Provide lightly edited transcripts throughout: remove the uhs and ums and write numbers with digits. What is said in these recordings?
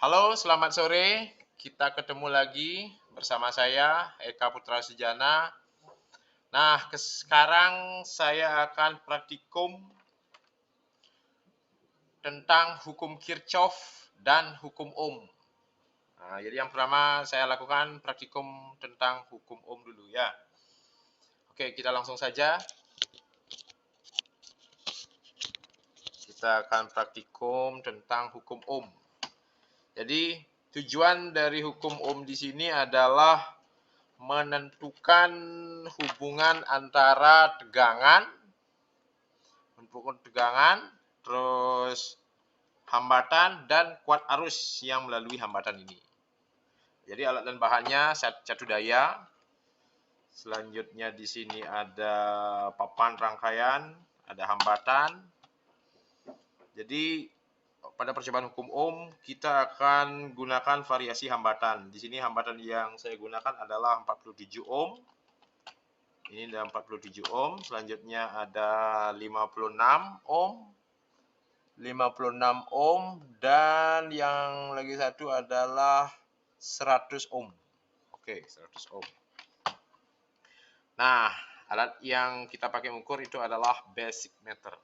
Halo, selamat sore. Kita ketemu lagi bersama saya, Eka Putra Sujana. Nah, sekarang saya akan praktikum tentang hukum Kirchhoff dan hukum Ohm. Nah, jadi yang pertama saya lakukan praktikum tentang hukum Ohm dulu ya. Oke, kita langsung saja. Kita akan praktikum tentang hukum Ohm. Jadi, tujuan dari hukum Ohm di sini adalah menentukan hubungan antara tegangan, terus hambatan dan kuat arus yang melalui hambatan ini. Jadi alat dan bahannya satu daya. Selanjutnya di sini ada papan rangkaian, ada hambatan. Jadi pada percobaan hukum Ohm kita akan gunakan variasi hambatan. Di sini hambatan yang saya gunakan adalah 47 ohm. Ini ada 47 ohm, selanjutnya ada 56 ohm, 56 ohm, dan yang lagi satu adalah 100 ohm. Oke, 100 ohm. Nah, alat yang kita pakai mengukur itu adalah basic meter.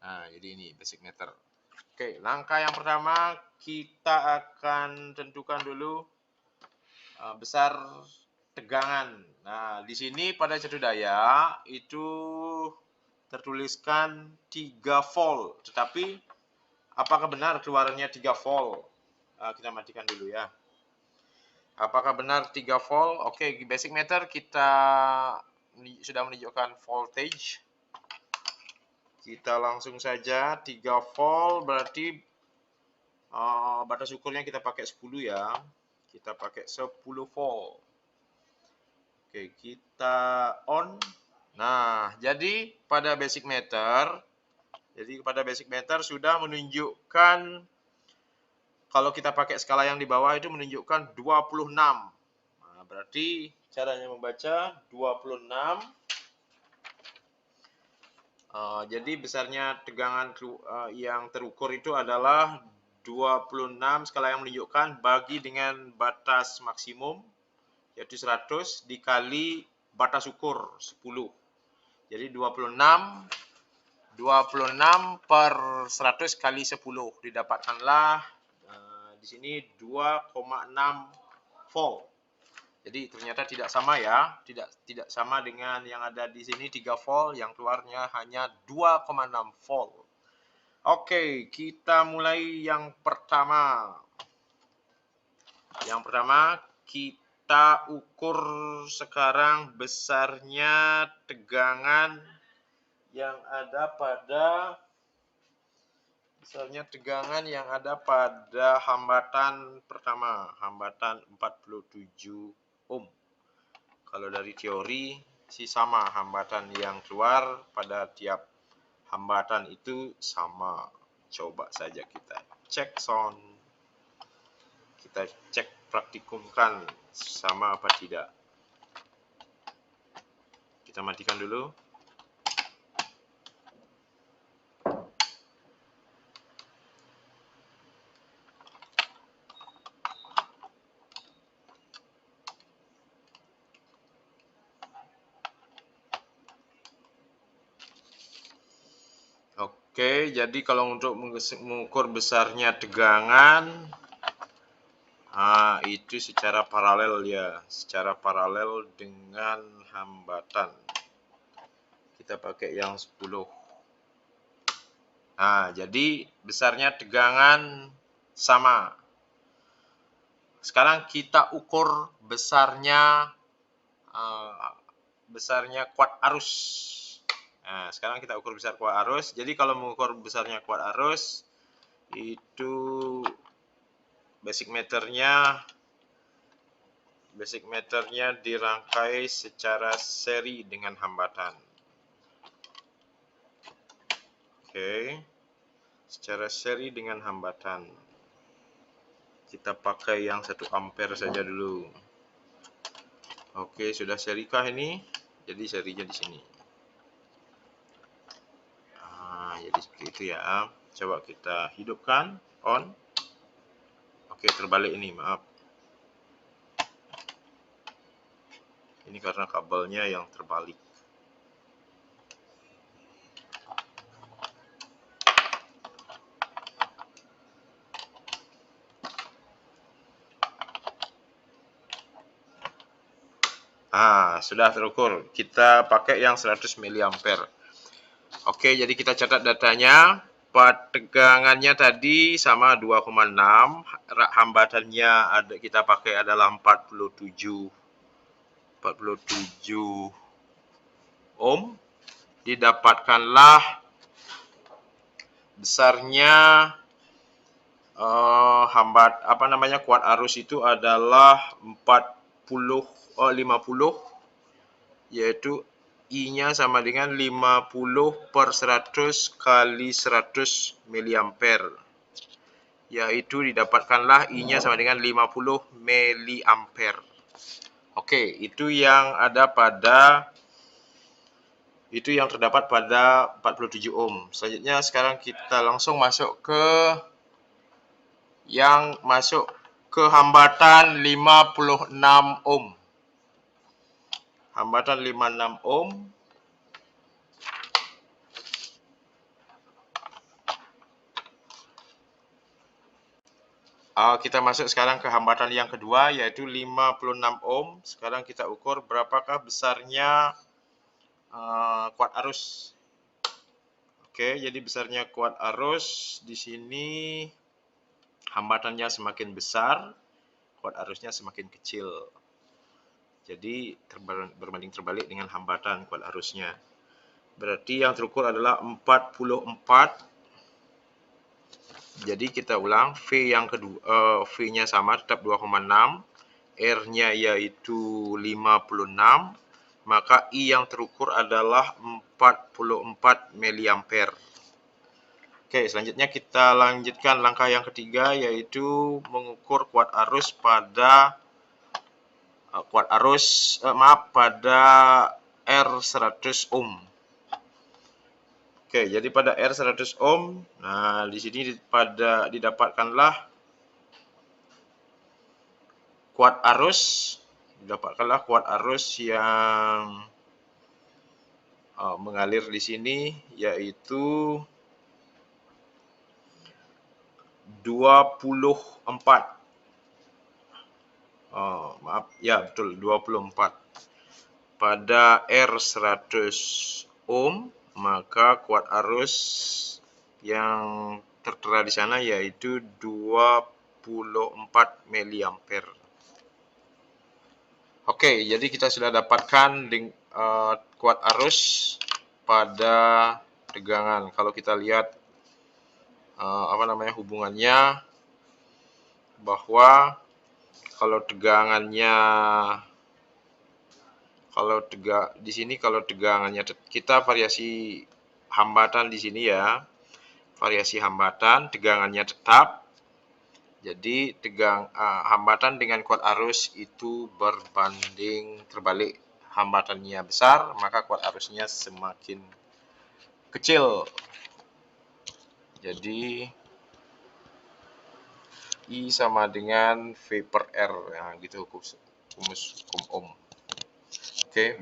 Nah, jadi ini basic meter. Oke, langkah yang pertama kita akan tentukan dulu besar tegangan. Nah, di sini pada satu daya itu tertuliskan 3 volt. Tetapi apakah benar keluarannya 3 volt? Kita matikan dulu ya. Apakah benar 3 volt? Oke, basic meter kita sudah menunjukkan voltage. Kita langsung saja 3 volt berarti batas ukurnya kita pakai 10 ya. Kita pakai 10 volt. Oke, kita on. Nah, jadi pada basic meter sudah menunjukkan, kalau kita pakai skala yang di bawah itu menunjukkan 26. Nah, berarti caranya membaca 26. Jadi besarnya tegangan yang terukur itu adalah 26, skala yang menunjukkan bagi dengan batas maksimum yaitu 100 dikali batas ukur 10. Jadi 26 per 100 kali 10 didapatkanlah di sini 2,6 volt. Jadi ternyata tidak sama ya, tidak sama dengan yang ada di sini 3 volt, yang keluarnya hanya 2,6 volt. Oke, kita mulai yang pertama. Yang pertama kita ukur sekarang besarnya tegangan yang ada pada hambatan pertama, hambatan 47 ohm. Kalau dari teori sih sama, hambatan yang keluar pada tiap hambatan itu sama. Coba saja kita cek sound. Kita cek praktikumkan sama apa tidak. Kita matikan dulu. Oke, jadi kalau untuk mengukur besarnya tegangan, itu secara paralel ya, secara paralel dengan hambatan. Kita pakai yang 10. Nah, jadi besarnya tegangan sama. Sekarang kita ukur besarnya kuat arus. Nah, sekarang kita ukur besar kuat arus. Jadi kalau mengukur besarnya kuat arus itu basic meternya dirangkai secara seri dengan hambatan. Oke. Secara seri dengan hambatan. Kita pakai yang 1 ampere saja dulu. Oke, sudah serikah ini? Jadi serinya di sini. Jadi seperti itu ya. Coba kita hidupkan, on. Oke, terbalik ini, maaf. Ini karena kabelnya yang terbalik. Sudah terukur. Kita pakai yang 100 mA. Oke, jadi kita catat datanya. Tegangannya tadi sama 2,6. Hambatannya kita pakai adalah 47 ohm. Didapatkanlah besarnya kuat arus itu adalah 50, yaitu I-nya sama dengan 50/100 kali 100 mA. Yaitu didapatkanlah I-nya sama dengan 50 mA. Oke, itu yang terdapat pada 47 ohm. Selanjutnya sekarang kita langsung masuk ke hambatan 56 ohm. Hambatan 56 ohm. Kita masuk sekarang ke hambatan yang kedua, yaitu 56 ohm. Sekarang kita ukur berapakah besarnya kuat arus. Oke, jadi besarnya kuat arus di sini hambatannya semakin besar, kuat arusnya semakin kecil. Jadi berbanding terbalik dengan hambatan kuat arusnya. Berarti yang terukur adalah 44. Jadi kita ulang, V yang kedua, V-nya sama tetap 2,6, R-nya yaitu 56, maka I yang terukur adalah 44 mA. Oke, selanjutnya kita lanjutkan langkah yang ketiga, yaitu mengukur kuat arus pada R100 ohm. Oke, jadi pada R100 ohm, nah di sini didapatkanlah kuat arus yang mengalir di sini, yaitu 24. Betul, 24. Pada R100 ohm, maka kuat arus yang tertera di sana yaitu 24 mA. Oke, jadi kita sudah dapatkan kuat arus pada tegangan. Kalau kita lihat hubungannya, bahwa kalau tegangannya kita variasi hambatan di sini ya. Variasi hambatan, tegangannya tetap. Jadi hambatan dengan kuat arus itu berbanding terbalik. Hambatannya besar, maka kuat arusnya semakin kecil. Jadi I sama dengan V per R, gitu hukum ohm. Oke,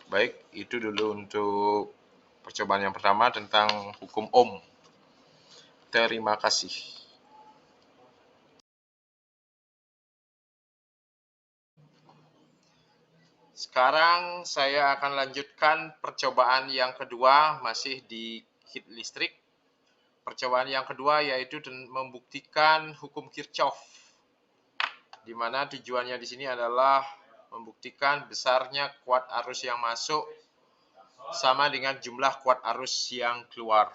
baik. Itu dulu untuk percobaan yang pertama tentang hukum ohm. Terima kasih. Sekarang saya akan lanjutkan percobaan yang kedua, masih di kit listrik. Percobaan yang kedua yaitu membuktikan hukum Kirchhoff, di mana tujuannya di sini adalah membuktikan besarnya kuat arus yang masuk sama dengan jumlah kuat arus yang keluar.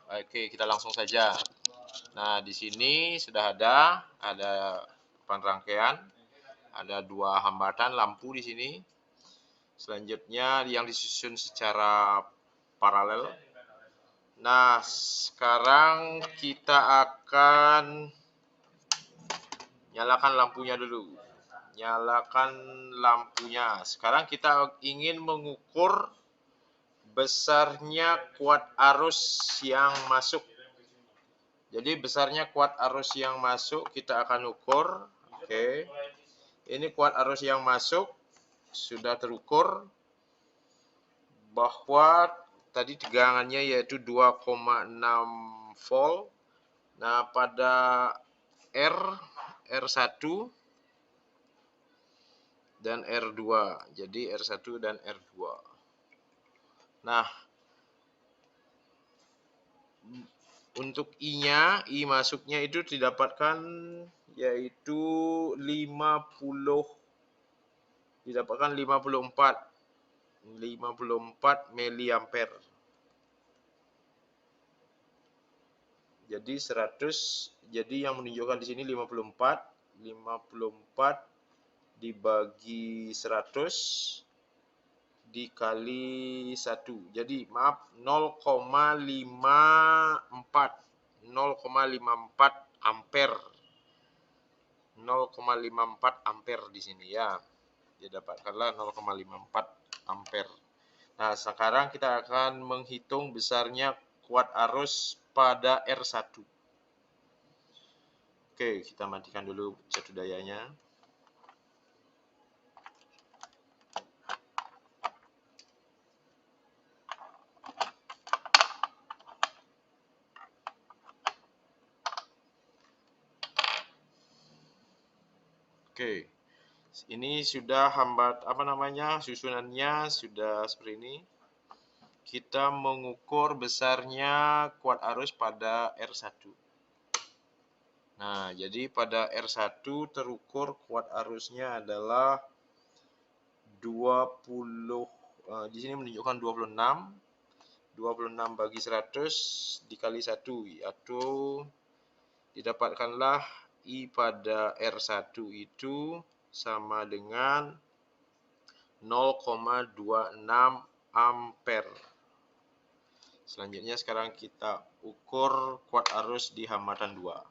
Oke, kita langsung saja. Nah, di sini sudah ada penrangkaian, ada 2 hambatan lampu di sini. Selanjutnya yang disusun secara paralel. Nah, sekarang kita akan nyalakan lampunya dulu. Nyalakan lampunya. Sekarang kita ingin mengukur besarnya kuat arus yang masuk. Jadi besarnya kuat arus yang masuk kita akan ukur. Oke. Ini kuat arus yang masuk sudah terukur bahwa tadi tegangannya yaitu 2,6 volt. Nah, pada R1 dan R2. Jadi R1 dan R2. Nah, untuk I-nya, I masuknya itu didapatkan yaitu 54 miliampere. Jadi 100, jadi yang menunjukkan di sini 54 dibagi 100 dikali 1. Jadi maaf 0,54 ampere. 0,54 ampere di sini ya. Didapatkanlah 0,54 ampere. Nah, sekarang kita akan menghitung besarnya kuat arus pada R1. Oke, kita matikan dulu satu dayanya. Oke. Ini sudah susunannya sudah seperti ini. Kita mengukur besarnya kuat arus pada R1. Nah, jadi pada R1 terukur kuat arusnya adalah 20, di sini menunjukkan 26. 26 bagi 100 dikali 1, yaitu didapatkanlah I pada R1 itu sama dengan 0,26 ampere. Selanjutnya sekarang kita ukur kuat arus di hambatan 2.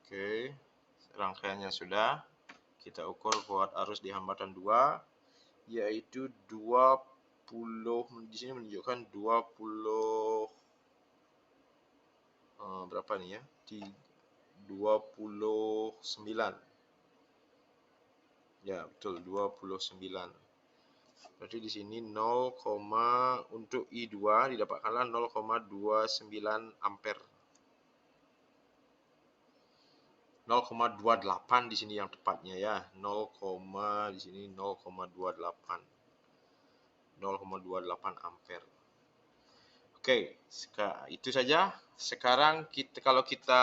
Oke, rangkaiannya sudah. Kita ukur kuat arus di hambatan 2 yaitu 20, di sini menunjukkan 20 berapa nih ya? 29. Ya, betul 29. Berarti di sini 0, untuk I2 didapatkanlah 0,29 ampere. 0,28 di sini yang tepatnya ya. 0, di sini 0,28. 0,28 ampere. Oke, itu saja. Sekarang kalau kita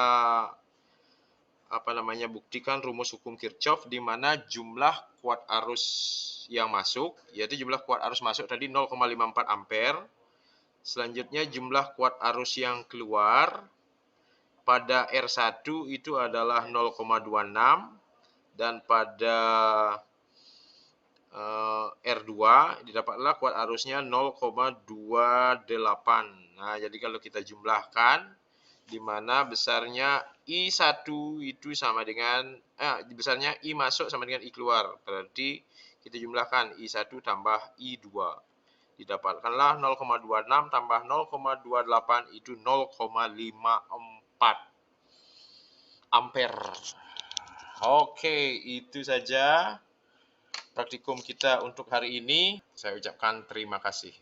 buktikan rumus hukum Kirchhoff di mana jumlah kuat arus yang masuk, yaitu jumlah kuat arus masuk tadi 0,54 ampere. Selanjutnya jumlah kuat arus yang keluar pada R1 itu adalah 0,26 dan pada R2 didapatlah kuat arusnya 0,28. Nah, jadi kalau kita jumlahkan di mana besarnya I1 itu sama dengan besarnya I masuk sama dengan I keluar. Berarti kita jumlahkan I1 tambah I2. Didapatkanlah 0,26 tambah 0,28 itu 0,54 ampere. Oke, itu saja praktikum kita untuk hari ini. Saya ucapkan terima kasih.